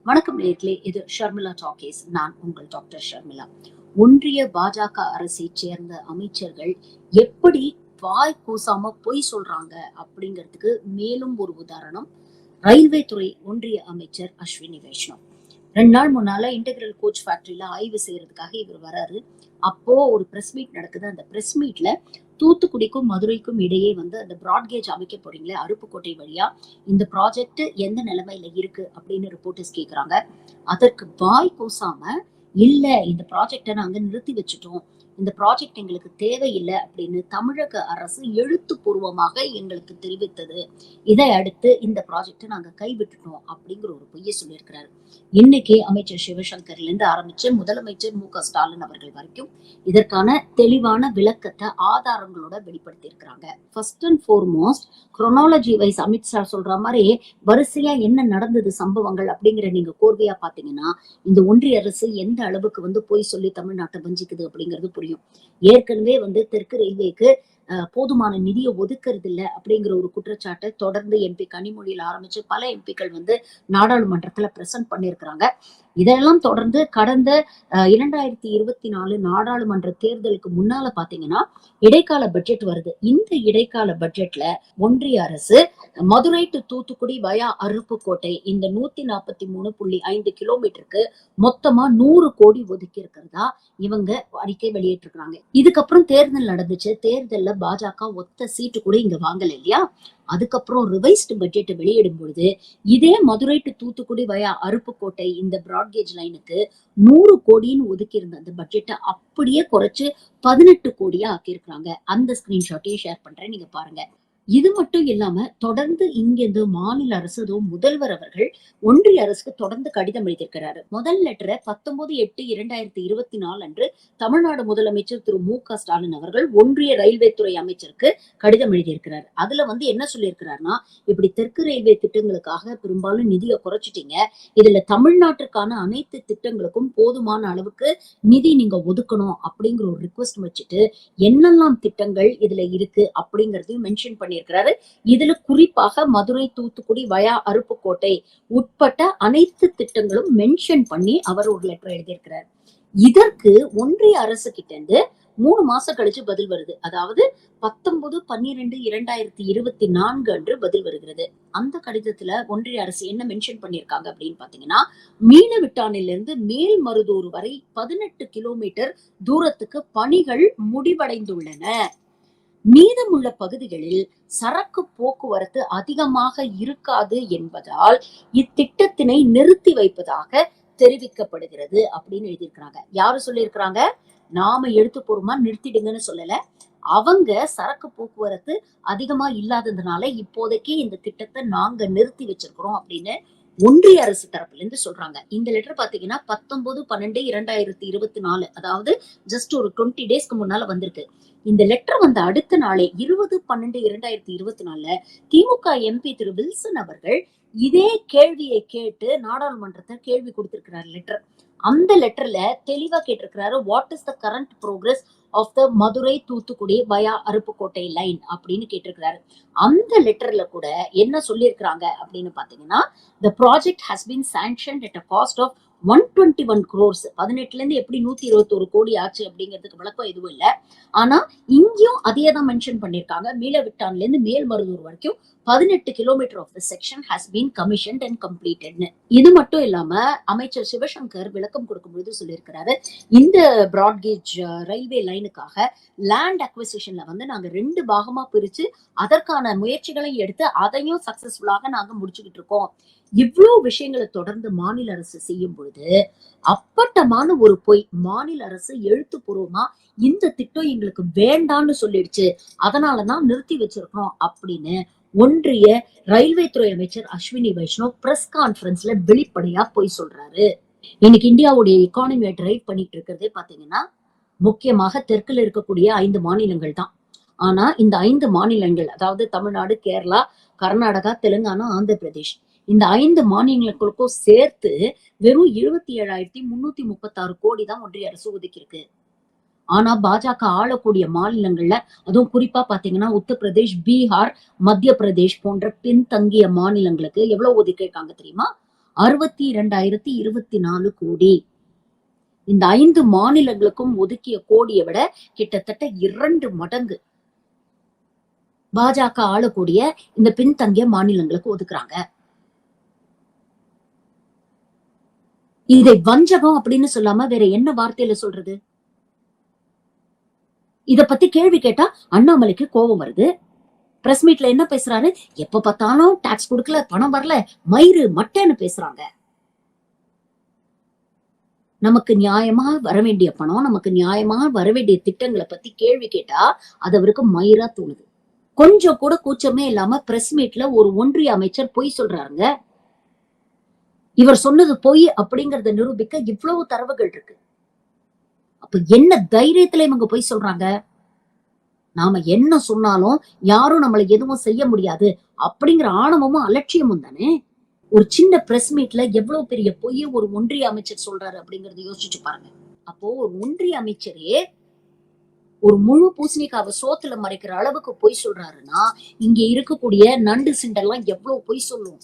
வணக்கம் நேயர்களே, இது ஷர்மிளா டாக்கீஸ். நான் உங்கள் டாக்டர் ஷர்மிளா. ஒன்றிய பாஜக அரசை சேர்ந்த அமைச்சர்கள் எப்படி வாய் கூசாம பொய் சொல்றாங்க அப்படிங்கிறதுக்கு மேலும் ஒரு உதாரணம் ரயில்வே துறை ஒன்றிய அமைச்சர் அஸ்வினி வைஷ்ணவ். 2 நாள் முன்னால இன்டெகிரல் கோச் ஃபேக்டரியில ஆய்வு செய்யறதுக்காக இவர் வராரு. அப்போ ஒரு பிரஸ் மீட் நடக்குது. அந்த பிரஸ் மீட்ல தூத்துக்குடிக்கும் மதுரைக்கும் இடையே அந்த பிராட்கேஜ் அமைக்க போறீங்களே அருப்புக்கோட்டை வழியா, இந்த ப்ராஜெக்ட் எந்த நிலைமையில இருக்கு அப்படின்னு ரிப்போர்ட்டர்ஸ் கேக்குறாங்க. அதற்கு வாய் கூசாம, இல்ல இந்த ப்ராஜெக்ட நாங்க நிறுத்தி வச்சுட்டோம், இந்த ப்ராஜெக்ட் எங்களுக்கு தேவையில்லை அப்படின்னு தமிழக அரசு எழுத்துப்பூர்வமாக எங்களுக்கு தெரிவித்தது. இதை அடுத்து இந்த ப்ராஜெக்டை நாங்க கைவிட்டுட்டோம் அப்படிங்கிற ஒரு பொய்யை சொல்லியிருக்கிறாரு. இன்னைக்கு அமைச்சர் சிவசங்கர்ல இருந்து ஆரம்பிச்சு முதலமைச்சர் மு.க.ஸ்டாலின் அவர்கள் வரைக்கும் இதற்கான தெளிவான விளக்கத்தை ஆதாரங்களோட வெளிப்படுத்தி இருக்கிறாங்க. First and foremost chronology wise Amit Shah சொல்ற மாதிரி வரிசையா என்ன நடந்தது சம்பவங்கள் அப்படிங்கிற நீங்க கோர்வையா பாத்தீங்கன்னா, இந்த ஒன்றிய அரசு எந்த அளவுக்கு போய் சொல்லி தமிழ்நாட்டை வஞ்சிக்குது அப்படிங்கிறது புரியும். ஏற்கனவே தெற்கு ரயில்வேக்கு போதுமான நிதியை ஒதுக்குறது இல்லை அப்படிங்கிற ஒரு குற்றச்சாட்டை தொடர்ந்து எம்பி கனிமொழியில் ஆரம்பிச்சு பல எம்பிக்கள் நாடாளுமன்றத்துல பிரசன்ட் பண்ணியிருக்கிறாங்க. இதெல்லாம் தொடர்ந்து கடந்த 2024 நாடாளுமன்ற தேர்தலுக்கு முன்னால பாத்தீங்கன்னா இடைக்கால பட்ஜெட் வருது. இந்த இடைக்கால பட்ஜெட்ல ஒன்றிய அரசு மதுரை டு தூத்துக்குடி வயா அருப்புக்கோட்டை இந்த 143.5 கிலோமீட்டருக்கு மொத்தமா 100 கோடி ஒதுக்கி இருக்கிறதா இவங்க அறிக்கை வெளியிட்டிருக்கிறாங்க. இதுக்கப்புறம் தேர்தல் நடந்துச்சு. தேர்தல்ல பாஜக ஒத்த சீட்டு கூட இங்க வாங்கல இல்லையா? அதுக்கப்புறம் ரிவைஸ்டு பட்ஜெட் வெளியிடும் பொழுது இதே மதுரை டு தூத்துக்குடி வயா அருப்புக்கோட்டை இந்த பிராட்கேஜ் லைனுக்கு 100 கோடின்னு ஒதுக்கி இருந்த அந்த பட்ஜெட்டை அப்படியே குறைச்சு 18 கோடியா ஆக்கியிருக்காங்க. அந்த ஸ்கிரீன்ஷாட்டையும் ஷேர் பண்றேன், நீங்க பாருங்க. இது மட்டும் இல்லாம தொடர்ந்து இங்கிருந்து மாநில அரசு முதல்வர் அவர்கள் ஒன்றிய அரசுக்கு தொடர்ந்து கடிதம் எழுதியிருக்கிறாரு. முதல் லெட்டரை 19/8/2024 அன்று தமிழ்நாடு முதலமைச்சர் திரு மு.க.ஸ்டாலின் அவர்கள் ஒன்றிய ரயில்வே துறை அமைச்சருக்கு கடிதம் எழுதியிருக்கிறார். அதுல என்ன சொல்லியிருக்கிறாருன்னா, இப்படி தெற்கு ரயில்வே திட்டங்களுக்காக பெரும்பாலும் நிதியை குறைச்சிட்டீங்க, இதுல தமிழ்நாட்டிற்கான அனைத்து திட்டங்களுக்கும் போதுமான அளவுக்கு நிதி நீங்க ஒதுக்கணும் அப்படிங்கிற ஒரு ரிக்வெஸ்ட் வச்சுட்டு என்னெல்லாம் திட்டங்கள் இதுல இருக்கு அப்படிங்கறதையும் மென்ஷன் பண்ணியிருக்கிறாரு. இதுல குறிப்பாக மதுரை தூத்துக்குடி வயா அருப்புக்கோட்டை உட்பட்ட அனைத்து திட்டங்களும் மென்ஷன் பண்ணி அவர் ஒரு லெட்டர் எழுதியிருக்கிறார். இதற்கு ஒன்றிய அரசு கிட்ட இருந்து 3 மாசம் கழிச்சு பதில் வருது. அதாவது 19/12/2024 அன்று பதில் வருகிறது. அந்த கடிதத்துல ஒன்றிய அரசு என்ன மென்ஷன் பண்ணிருக்காங்க அப்படின்னு பாத்தீங்கன்னா, மீனவிட்டானிலிருந்து மேல்மருதூர் வரை 18 கிலோமீட்டர் தூரத்துக்கு பணிகள் முடிவடைந்துள்ளன. மீதமுள்ள பகுதிகளில் சரக்கு போக்குவரத்து அதிகமாக இருக்காது என்பதால் இத்திட்டத்தினை நிறுத்தி வைப்பதாக தெரிவிக்கப்படுகிறது அப்படின்னு எழுதியிருக்கிறாங்க. யாரு சொல்லியிருக்கிறாங்க? நாம எழுத்துப்பூர்வமா நிறுத்திடுங்கன்னு சொல்லல. அவங்க சரக்கு போக்குவரத்து அதிகமா இல்லாததுனால இப்போதைக்கு இந்த திட்டத்தை நாங்க நிறுத்தி வச்சிருக்கிறோம் அப்படின்னு ஒன்றிய அரசு தரப்புல இருந்து சொல்றாங்க. இந்த லெட்டர் பாத்தீங்கன்னா 19/12/2024, அதாவது ஜஸ்ட் ஒரு 20 டேஸ்க்கு முன்னால வந்திருக்கு. இந்த லெட்டர் வந்த அடுத்த நாளே 20/12/2024 திமுக எம்பி திரு வில்சன் அவர்கள் இதே கேள்வியை கேட்டு நாடாளுமன்றத்தை கேள்வி கொடுத்திருக்கிறார் லெட்டர். அந்த லெட்டர்ல தெளிவா கேட்டிருக்கிறாரு, what is the current progress of the Madurai Thoothukudi via Aruppukottai line அப்படின்னு கேட்டிருக்கிறாரு. அந்த லெட்டர்ல கூட என்ன சொல்லியிருக்கிறாங்க அப்படின்னு பாத்தீங்கன்னா, the project has been sanctioned at a cost of 121 crores. 18ல இருந்து எப்படி 121 கோடி ஆச்சு அப்படிங்கிறதுக்கு விளக்கம் எதுவும் இல்லை. ஆனா இங்கேயும் அதே தான் மென்ஷன் பண்ணிருக்காங்க. மீளவிட்டான்ல இருந்து மேல்மருதூர் வரைக்கும் 18 kilometre of the section has been commissioned and கம்ப்ளீட்டட்னு. இது மட்டும் இல்லாம அமைச்சர் சிவசங்கர் விளக்கம் கொடுக்கும்போது சொல்லியிருக்கிறாரு, இந்த பிராட்கேஜ் ரயில்வே லைனுக்காக லேண்ட் அக்விசிஷன்ல நாங்க 2 பாகமா பிரிச்சு அதற்கான முயற்சிகளை எடுத்து அதையும் சக்சஸ்ஃபுல்லாக நாங்க முடிச்சுக்கிட்டு இருக்கோம். இவ்வளவு விஷயங்களை தொடர்ந்து மாநில அரசு செய்யும் பொழுது அப்பட்டமான ஒரு பொய். மாநில அரசு எழுத்துப்பூர்வமா இந்த திட்டம் எங்களுக்கு வேண்டாம்னு சொல்லிடுச்சு, அதனாலதான் நிறுத்தி வச்சிருக்கோம் அப்படின்னு ஒன்றிய ரயில்வே துறை அமைச்சர் அஸ்வினி வைஷ்ணவ் பிரஸ் கான்பரன்ஸ்ல வெளிப்படையா பொய் சொல்றாரு. இன்னைக்கு இந்தியாவுடைய எக்கானமியை டிரைவ் பண்ணிட்டு இருக்கிறதே பாத்தீங்கன்னா முக்கியமாக தெற்குல இருக்கக்கூடிய 5 மாநிலங்கள் தான். ஆனா இந்த 5 மாநிலங்கள், அதாவது தமிழ்நாடு, கேரளா, கர்நாடகா, தெலுங்கானா, ஆந்திர பிரதேஷ், இந்த 5 மாநிலங்களுக்கும் சேர்த்து வெறும் 27,336 கோடி தான் ஒன்றிய அரசு ஒதுக்கி இருக்கு. ஆனா பாஜக ஆளக்கூடிய மாநிலங்கள்ல, அதுவும் குறிப்பா பாத்தீங்கன்னா உத்தரப்பிரதேஷ், பீகார், மத்திய பிரதேஷ் போன்ற பின்தங்கிய மாநிலங்களுக்கு எவ்வளவு ஒதுக்கி இருக்காங்க தெரியுமா? 62,024 கோடி. இந்த 5 மாநிலங்களுக்கும் ஒதுக்கிய கோடியை விட கிட்டத்தட்ட 2 மடங்கு பாஜக ஆளக்கூடிய இந்த பின்தங்கிய மாநிலங்களுக்கு ஒதுக்குறாங்க. இதை வஞ்சகம் அப்படின்னு சொல்லாம வேற என்ன வார்த்தையில சொல்றது? இத பத்தி கேள்வி கேட்டா அண்ணாமலைக்கு கோபம் வருது. பிரஸ் மீட்ல என்ன பேசுறாரு? எப்ப பார்த்தாலும் டாக்ஸ் கொடுக்கல, பணம் வரல, மயிறு மட்டைன்னு பேசுறாங்க. நமக்கு நியாயமா வர வேண்டிய பணம், நமக்கு நியாயமா வர வேண்டிய திட்டங்களை பத்தி கேள்வி கேட்டா அது அவருக்கு மயிரா தோணுது. கொஞ்சம் கூட கூச்சமே இல்லாம பிரஸ் மீட்ல ஒரு ஒன்றிய அமைச்சர் பொய் சொல்றாருங்க. இவர் சொன்னது பொய் அப்படிங்கறத நிரூபிக்க இவ்வளவு தரவுகள் இருக்கு. அப்ப என்ன தைரியத்துல இவங்க பொய் சொல்றாங்க? நாம என்ன சொன்னாலும் யாரும் நம்மள எதுவும் செய்ய முடியாது அப்படிங்கிற ஆணவமும் அலட்சியமும் தானே. ஒரு சின்ன பிரஸ் மீட்ல எவ்வளவு பெரிய பொய்ய ஒரு ஒன்றிய அமைச்சர் சொல்றாரு அப்படிங்கறத யோசிச்சு பாருங்க. அப்போ ஒரு ஒன்றிய அமைச்சரே ஒரு முழு பூசணிக்காவை சோத்துல மறைக்கிற அளவுக்கு பொய் சொல்றாருன்னா, இங்க இருக்கக்கூடிய நண்டு சிண்டெல்லாம் எவ்வளவு பொய் சொல்லும்?